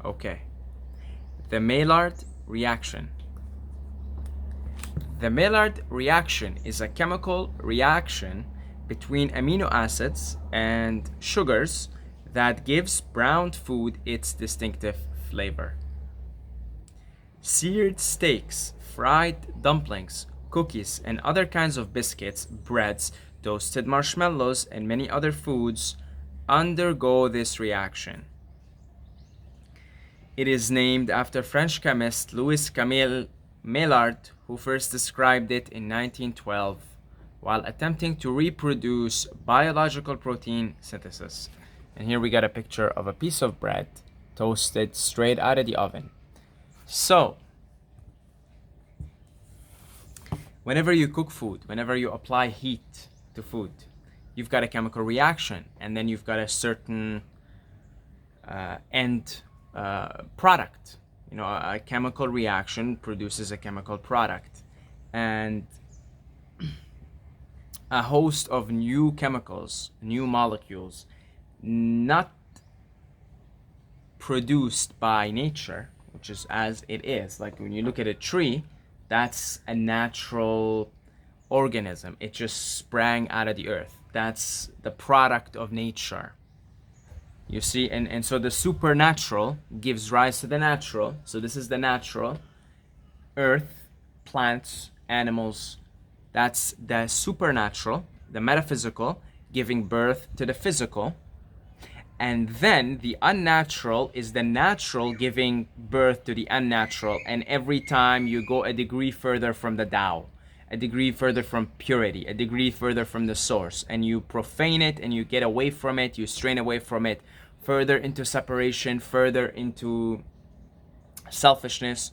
Okay. The Maillard reaction. The Maillard reaction is a chemical reaction between amino acids and sugars that gives browned food its distinctive flavor. Seared steaks, fried dumplings, cookies, and other kinds of biscuits, breads, toasted marshmallows, and many other foods undergo this reaction. It is named after French chemist Louis Camille Maillard, who first described it in 1912 while attempting to reproduce biological protein synthesis. And here we got a picture of a piece of bread toasted straight out of the oven. So, whenever you cook food, whenever you apply heat to food, you've got a chemical reaction, and then you've got a certain end product. You know, a chemical reaction produces a chemical product, and a host of new chemicals, new molecules, not produced by nature, which is as it is. Like when you look at a tree, that's a natural organism. It just sprang out of the earth. That's the product of nature. You see, and so the supernatural gives rise to the natural. So this is the natural. Earth, plants, animals. That's the supernatural, the metaphysical, giving birth to the physical. And then the unnatural is the natural giving birth to the unnatural. And every time you go a degree further from the Tao, a degree further from purity, a degree further from the source, and you profane it and you get away from it, you strain away from it, further into separation, further into selfishness,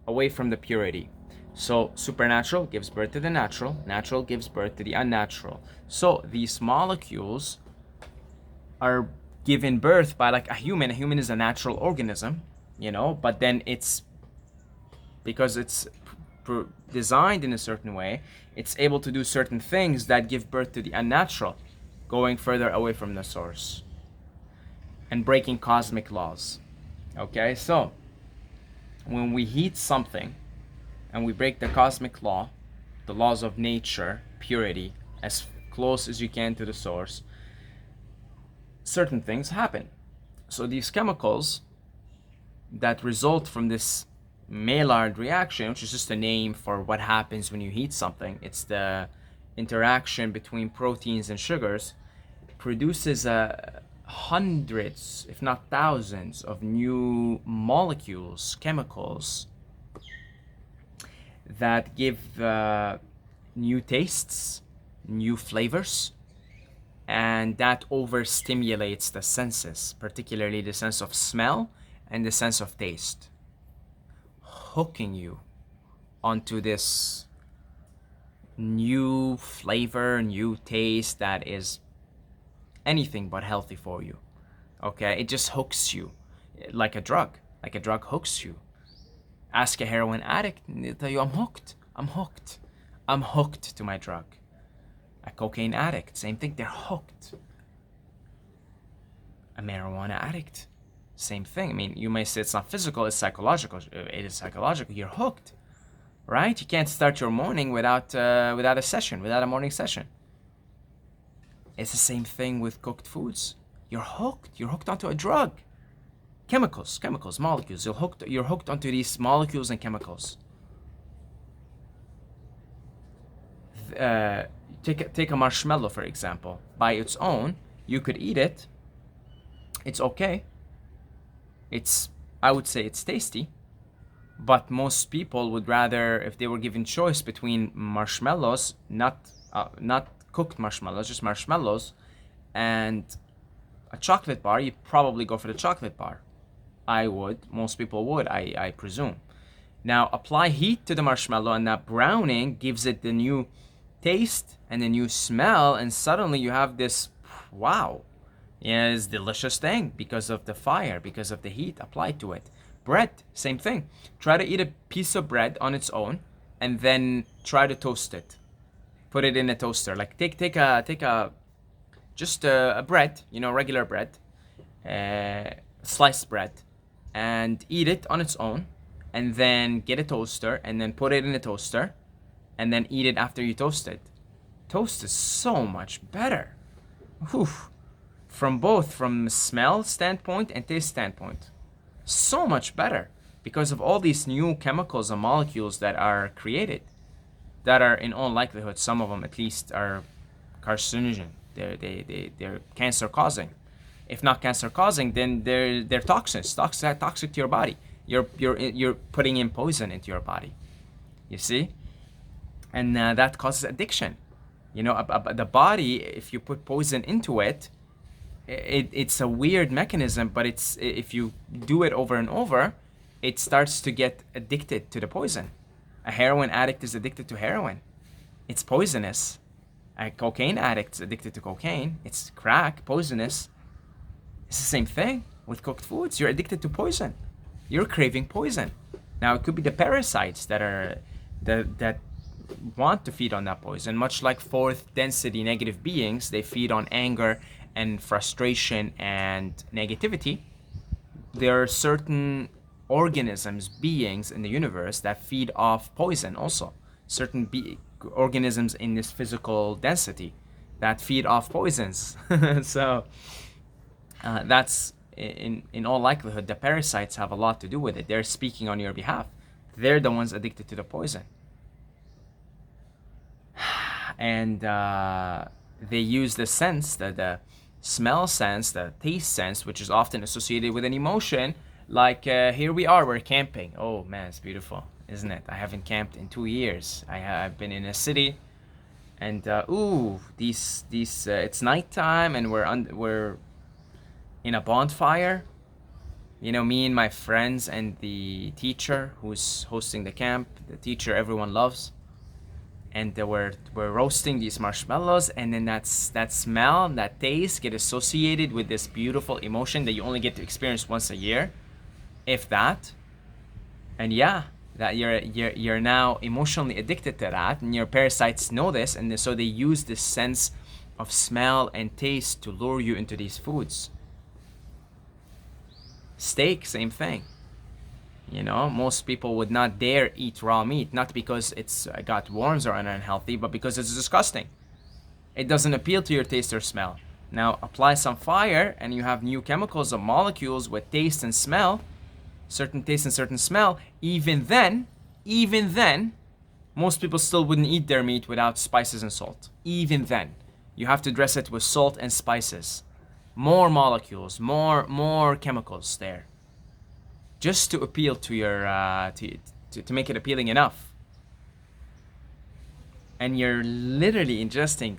away from the purity. So supernatural gives birth to the natural, natural gives birth to the unnatural. So these molecules are given birth by like a human. A human is a natural organism, you know, but then it's, because it's designed in a certain way, it's able to do certain things that give birth to the unnatural, going further away from the source and breaking cosmic laws. Okay, so when we heat something and we break the cosmic law, the laws of nature, purity, as close as you can to the source, certain things happen. So these chemicals that result from this Maillard reaction, which is just a name for what happens when you heat something, it's the interaction between proteins and sugars, produces hundreds, if not thousands, of new molecules, chemicals, that give new tastes, new flavors, and that overstimulates the senses, particularly the sense of smell and the sense of taste, hooking you onto this new flavor, new taste that is anything but healthy for you. Okay, it just hooks you like a drug. Like a drug hooks you. Ask a heroin addict and they'll tell you, I'm hooked to my drug. A cocaine addict, same thing, they're hooked. A marijuana addict, same thing. I mean, you may say it's not physical, it's psychological. It is psychological, you're hooked, right? You can't start your morning without a morning session. It's the same thing with cooked foods. You're hooked onto a drug. Chemicals, molecules. You're hooked onto these molecules and chemicals. Take a marshmallow, for example. By its own, you could eat it. It's okay. I would say it's tasty. But most people would rather, if they were given choice between marshmallows, not cooked marshmallows, just marshmallows, and a chocolate bar, you'd probably go for the chocolate bar. I would. Most people would, I presume. Now, apply heat to the marshmallow, and that browning gives it the new taste and the new smell, and suddenly you have this, wow, it's delicious thing because of the fire, because of the heat applied to it. Bread, same thing. Try to eat a piece of bread on its own, and then try to toast it. Put it in a toaster. Like take a bread, regular bread, sliced bread, and eat it on its own, and then get a toaster and then put it in a toaster and then eat it after you toast it. Toast is so much better. Whew. From smell standpoint and taste standpoint. So much better because of all these new chemicals and molecules that are created that are in all likelihood, some of them at least, are carcinogen. They're cancer causing. If not cancer causing, then they're toxins, toxic to your body. You're putting in poison into your body. You see, and that causes addiction. You know, the body, if you put poison into it, it's a weird mechanism. But it's, if you do it over and over, it starts to get addicted to the poison. A heroin addict is addicted to heroin. It's poisonous. A cocaine addict is addicted to cocaine. It's crack, poisonous. It's the same thing with cooked foods. You're addicted to poison. You're craving poison. Now, it could be the parasites that want to feed on that poison. Much like fourth density negative beings, they feed on anger and frustration and negativity. There are certain organisms, beings in the universe that feed off poison also. Certain organisms in this physical density that feed off poisons. So that's, in all likelihood, the parasites have a lot to do with it. They're speaking on your behalf. They're the ones addicted to the poison. And they use the sense, the smell sense, the taste sense, which is often associated with an emotion. Like here we are, we're camping. Oh man, it's beautiful, isn't it? I haven't camped in 2 years. I've been in a city, and it's nighttime, and we're in a bonfire. You know, me and my friends and the teacher who's hosting the camp, the teacher everyone loves, and we're roasting these marshmallows, and then that smell, that taste get associated with this beautiful emotion that you only get to experience once a year, if that. And yeah, that you're now emotionally addicted to that, and your parasites know this, and so they use this sense of smell and taste to lure you into these foods. Steak, same thing. You know, most people would not dare eat raw meat, not because it's got worms or unhealthy, but because it's disgusting. It doesn't appeal to your taste or smell. Now apply some fire and you have new chemicals and molecules with taste and smell, certain taste and certain smell. Even then, most people still wouldn't eat their meat without spices and salt. Even then, you have to dress it with salt and spices. More molecules, more chemicals there, just to appeal to your to make it appealing enough. And you're literally ingesting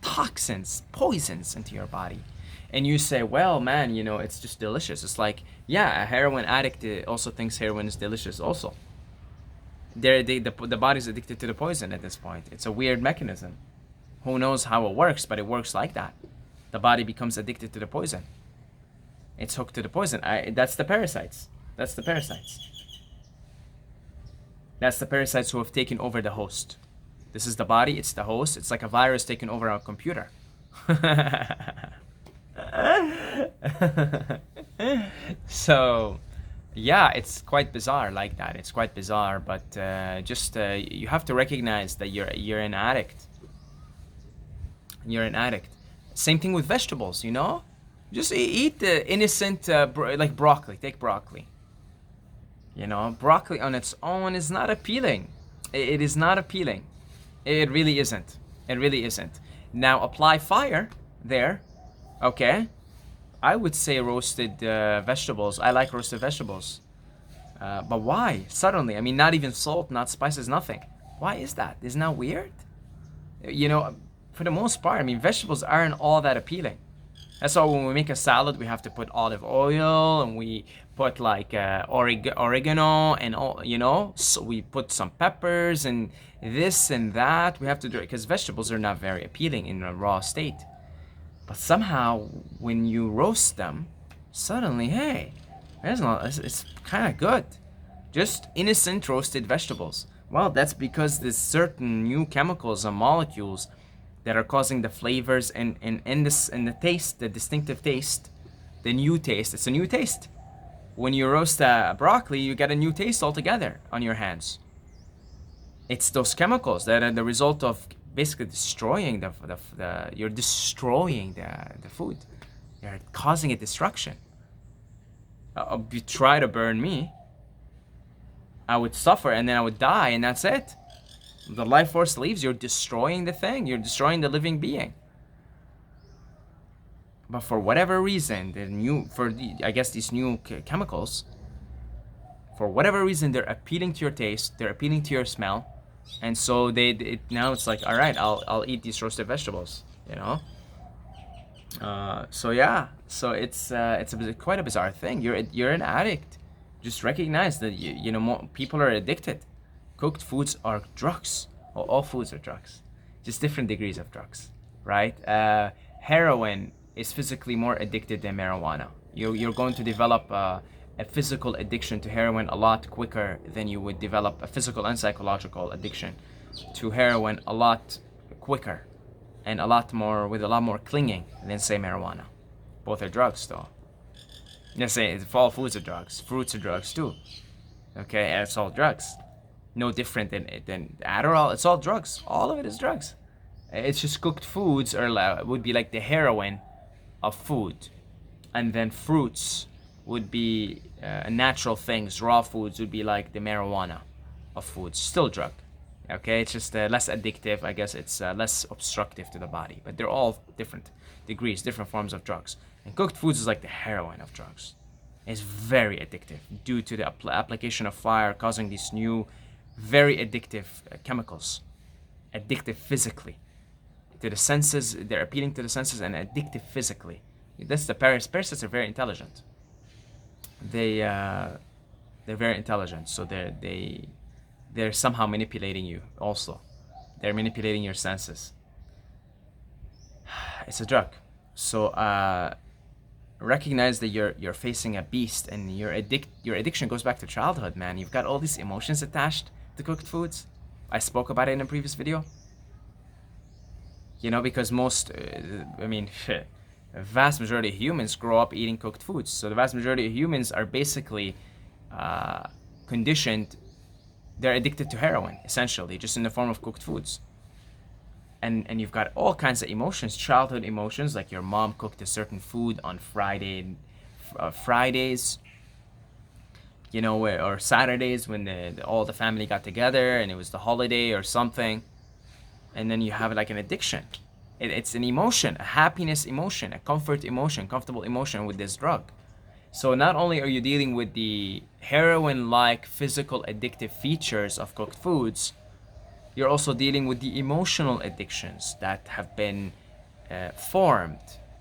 toxins, poisons into your body. And you say, well, man, you know, it's just delicious. It's like, yeah, a heroin addict also thinks heroin is delicious also. The body's addicted to the poison at this point. It's a weird mechanism. Who knows how it works, but it works like that. The body becomes addicted to the poison. It's hooked to the poison. That's the parasites. That's the parasites who have taken over the host. This is the body, it's the host. It's like a virus taking over our computer. So, yeah, it's quite bizarre like that. It's quite bizarre, but you have to recognize that you're an addict. You're an addict. Same thing with vegetables, you know? Just eat the innocent, like broccoli. Take broccoli. You know, broccoli on its own is not appealing. It is not appealing. It really isn't. It really isn't. Now apply fire there, okay? I would say roasted vegetables. I like roasted vegetables. But why? Suddenly, I mean, not even salt, not spices, nothing. Why is that? Isn't that weird? You know, for the most part, I mean, vegetables aren't all that appealing. That's why when we make a salad, we have to put olive oil, and we put like oregano and all, you know, so we put some peppers and this and that. We have to do it because vegetables are not very appealing in a raw state. But somehow, when you roast them, suddenly, hey, it's kind of good. Just innocent roasted vegetables. Well, that's because there's certain new chemicals and molecules that are causing the flavors and the taste, the distinctive taste, the new taste. It's a new taste. When you roast broccoli, you get a new taste altogether on your hands. It's those chemicals that are the result of basically destroying you're destroying the food. You're causing a destruction. You try to burn me, I would suffer and then I would die, and that's it. The life force leaves, you're destroying the thing, you're destroying the living being. But for whatever reason, these new chemicals, for whatever reason, they're appealing to your taste, they're appealing to your smell, and so now it's like, all right, I'll eat these roasted vegetables, you know. So yeah, so it's quite a bizarre thing. You're an addict. Just recognize that more people are addicted. Cooked foods are drugs. All foods are drugs, just different degrees of drugs, right? Heroin is physically more addicted than marijuana. You're going to develop a physical addiction to heroin a lot quicker than you would develop a physical and psychological addiction to heroin a lot quicker, and with a lot more clinging than, say, marijuana. Both are drugs, though. Let's say all foods are drugs. Fruits are drugs too. Okay, and it's all drugs. No different than Adderall. It's all drugs. All of it is drugs. It's just cooked foods would be like the heroin of food, and then fruits would be natural things. Raw foods would be like the marijuana of foods. Still drug. Okay, it's just less addictive. I guess it's less obstructive to the body. But they're all different degrees, different forms of drugs. And cooked foods is like the heroin of drugs. It's very addictive due to the application of fire, causing these new, very addictive chemicals. Addictive physically to the senses. They're appealing to the senses and addictive physically. That's the parasites are very intelligent. They're very intelligent, so they're somehow manipulating you also. They're manipulating your senses. It's a drug. So recognize that you're facing a beast, and your addiction goes back to childhood, man. You've got all these emotions attached to cooked foods. I spoke about it in a previous video. Because a vast majority of humans grow up eating cooked foods. So the vast majority of humans are basically conditioned. They're addicted to heroin, essentially, just in the form of cooked foods. And you've got all kinds of emotions, childhood emotions, like your mom cooked a certain food on Fridays, or Saturdays when all the family got together and it was the holiday or something. And then you have like an addiction. It's an emotion, a happiness emotion, a comfort emotion, comfortable emotion with this drug. So not only are you dealing with the heroin-like physical addictive features of cooked foods, you're also dealing with the emotional addictions that have been formed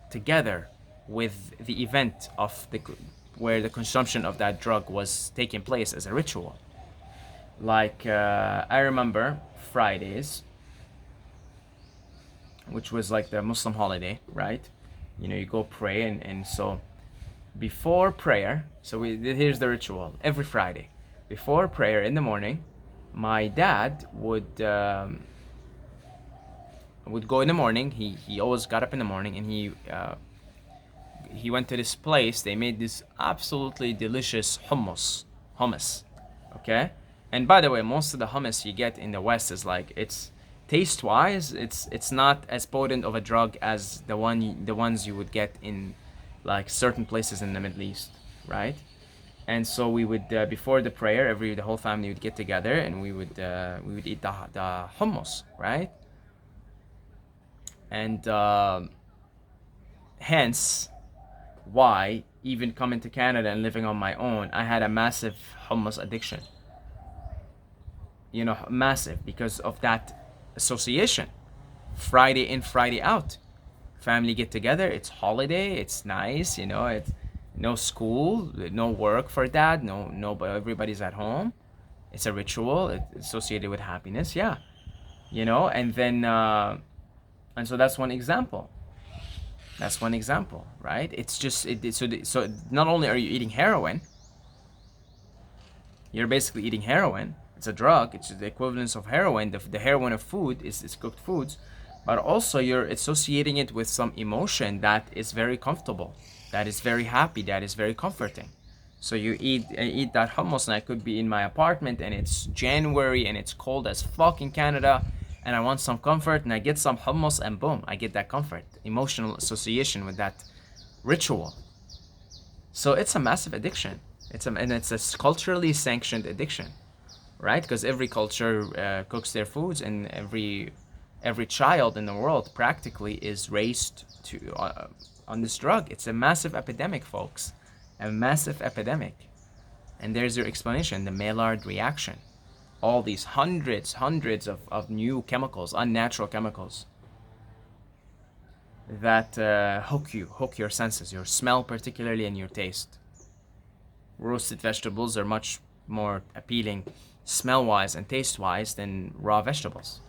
together with the event of where the consumption of that drug was taking place as a ritual. Like I remember Fridays, which was like the Muslim holiday, right? You go pray, and so before prayer, here's the ritual. Every Friday, before prayer in the morning, my dad would go in the morning. He always got up in the morning, and he went to this place. They made this absolutely delicious hummus, okay? And by the way, most of the hummus you get in the West is like, it's taste-wise, it's not as potent of a drug as the ones you would get in like certain places in the Middle East, right? And so we would before the prayer, the whole family would get together, and we would eat the hummus, right? And hence why, even coming to Canada and living on my own, I had a massive hummus addiction. Massive, because of that association. Friday in, Friday out. Family get together, it's holiday, it's nice, it's no school, no work for dad, no, but everybody's at home. It's a ritual, it's associated with happiness, yeah. And then and so that's one example. Right? It's just so not only are you eating heroin, you're basically eating heroin. It's a drug. It's the equivalence of heroin. The heroin of food is cooked foods, but also you're associating it with some emotion that is very comfortable, that is very happy, that is very comforting. So you eat that hummus, and I could be in my apartment, and it's January, and it's cold as fuck in Canada, and I want some comfort, and I get some hummus, and boom, I get that comfort, emotional association with that ritual. So it's a massive addiction. And it's a culturally sanctioned addiction, right? Because every culture cooks their foods, and every child in the world practically is raised to on this drug. It's a massive epidemic, folks, a massive epidemic. And there's your explanation: the Maillard reaction. All these hundreds of new chemicals, unnatural chemicals, that hook your senses, your smell particularly, and your taste. Roasted vegetables are much more appealing smell-wise and taste-wise than raw vegetables.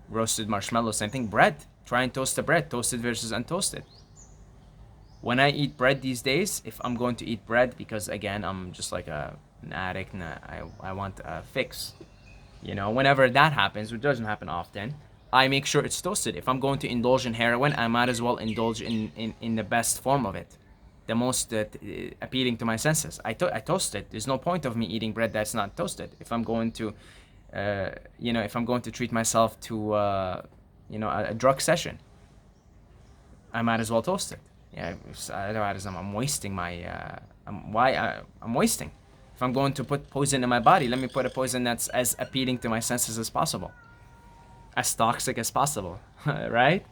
Roasted marshmallows, same thing. Bread, try and toast the bread, toasted versus untoasted. When I eat bread these days, if I'm going to eat bread, because again, I'm just like an addict, and I want a fix, whenever that happens, which doesn't happen often, I make sure it's toasted. If I'm going to indulge in heroin, I might as well indulge in the best form of it, the most appealing to my senses. I toast it. There's no point of me eating bread that's not toasted. If I'm going to, if I'm going to treat myself to, a drug session, I might as well toast it. Yeah, otherwise I'm wasting my. I'm wasting. If I'm going to put poison in my body, let me put a poison that's as appealing to my senses as possible, as toxic as possible, right?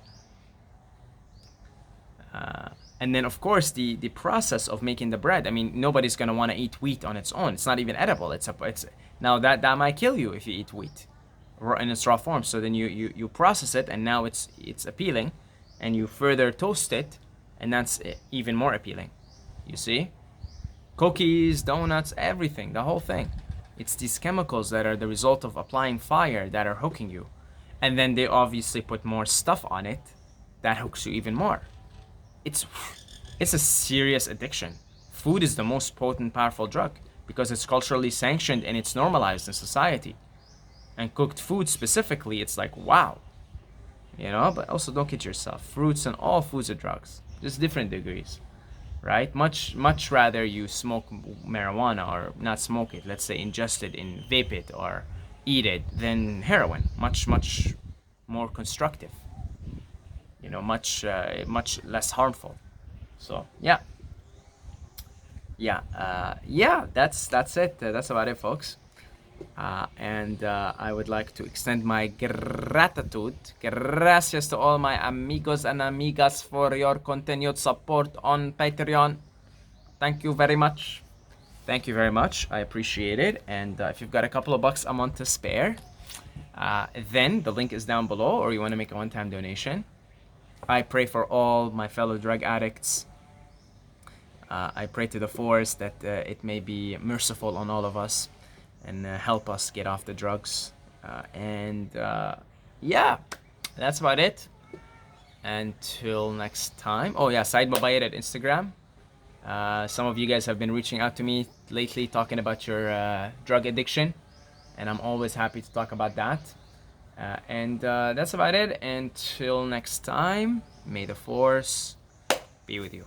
And then, of course, the process of making the bread. I mean, nobody's gonna want to eat wheat on its own. It's not even edible. It's now that might kill you if you eat wheat in its raw form. So then you process it, and now it's appealing, and you further toast it, and that's even more appealing. You see, cookies, donuts, everything, the whole thing. It's these chemicals that are the result of applying fire that are hooking you, and then they obviously put more stuff on it that hooks you even more. It's a serious addiction. Food is the most potent, powerful drug because it's culturally sanctioned and it's normalized in society. And cooked food specifically, it's like, wow. But also don't kid yourself. Fruits and all foods are drugs, just different degrees, right? Much rather you smoke marijuana, or not smoke it, let's say ingest it and vape it or eat it, than heroin. Much more constructive. Much less harmful. So yeah, that's it. That's about it, folks. And I would like to extend my gratitude, gracias to all my amigos and amigas for your continued support on Patreon. Thank you very much. Thank you very much. I appreciate it. And if you've got a couple of bucks a month to spare, then the link is down below, or you want to make a one-time donation. I pray for all my fellow drug addicts. I pray to the force that it may be merciful on all of us and help us get off the drugs. Yeah, that's about it. Until next time. Oh yeah, Said Mubayir at Instagram. Some of you guys have been reaching out to me lately talking about your drug addiction, and I'm always happy to talk about that. That's about it. Until next time, may the force be with you.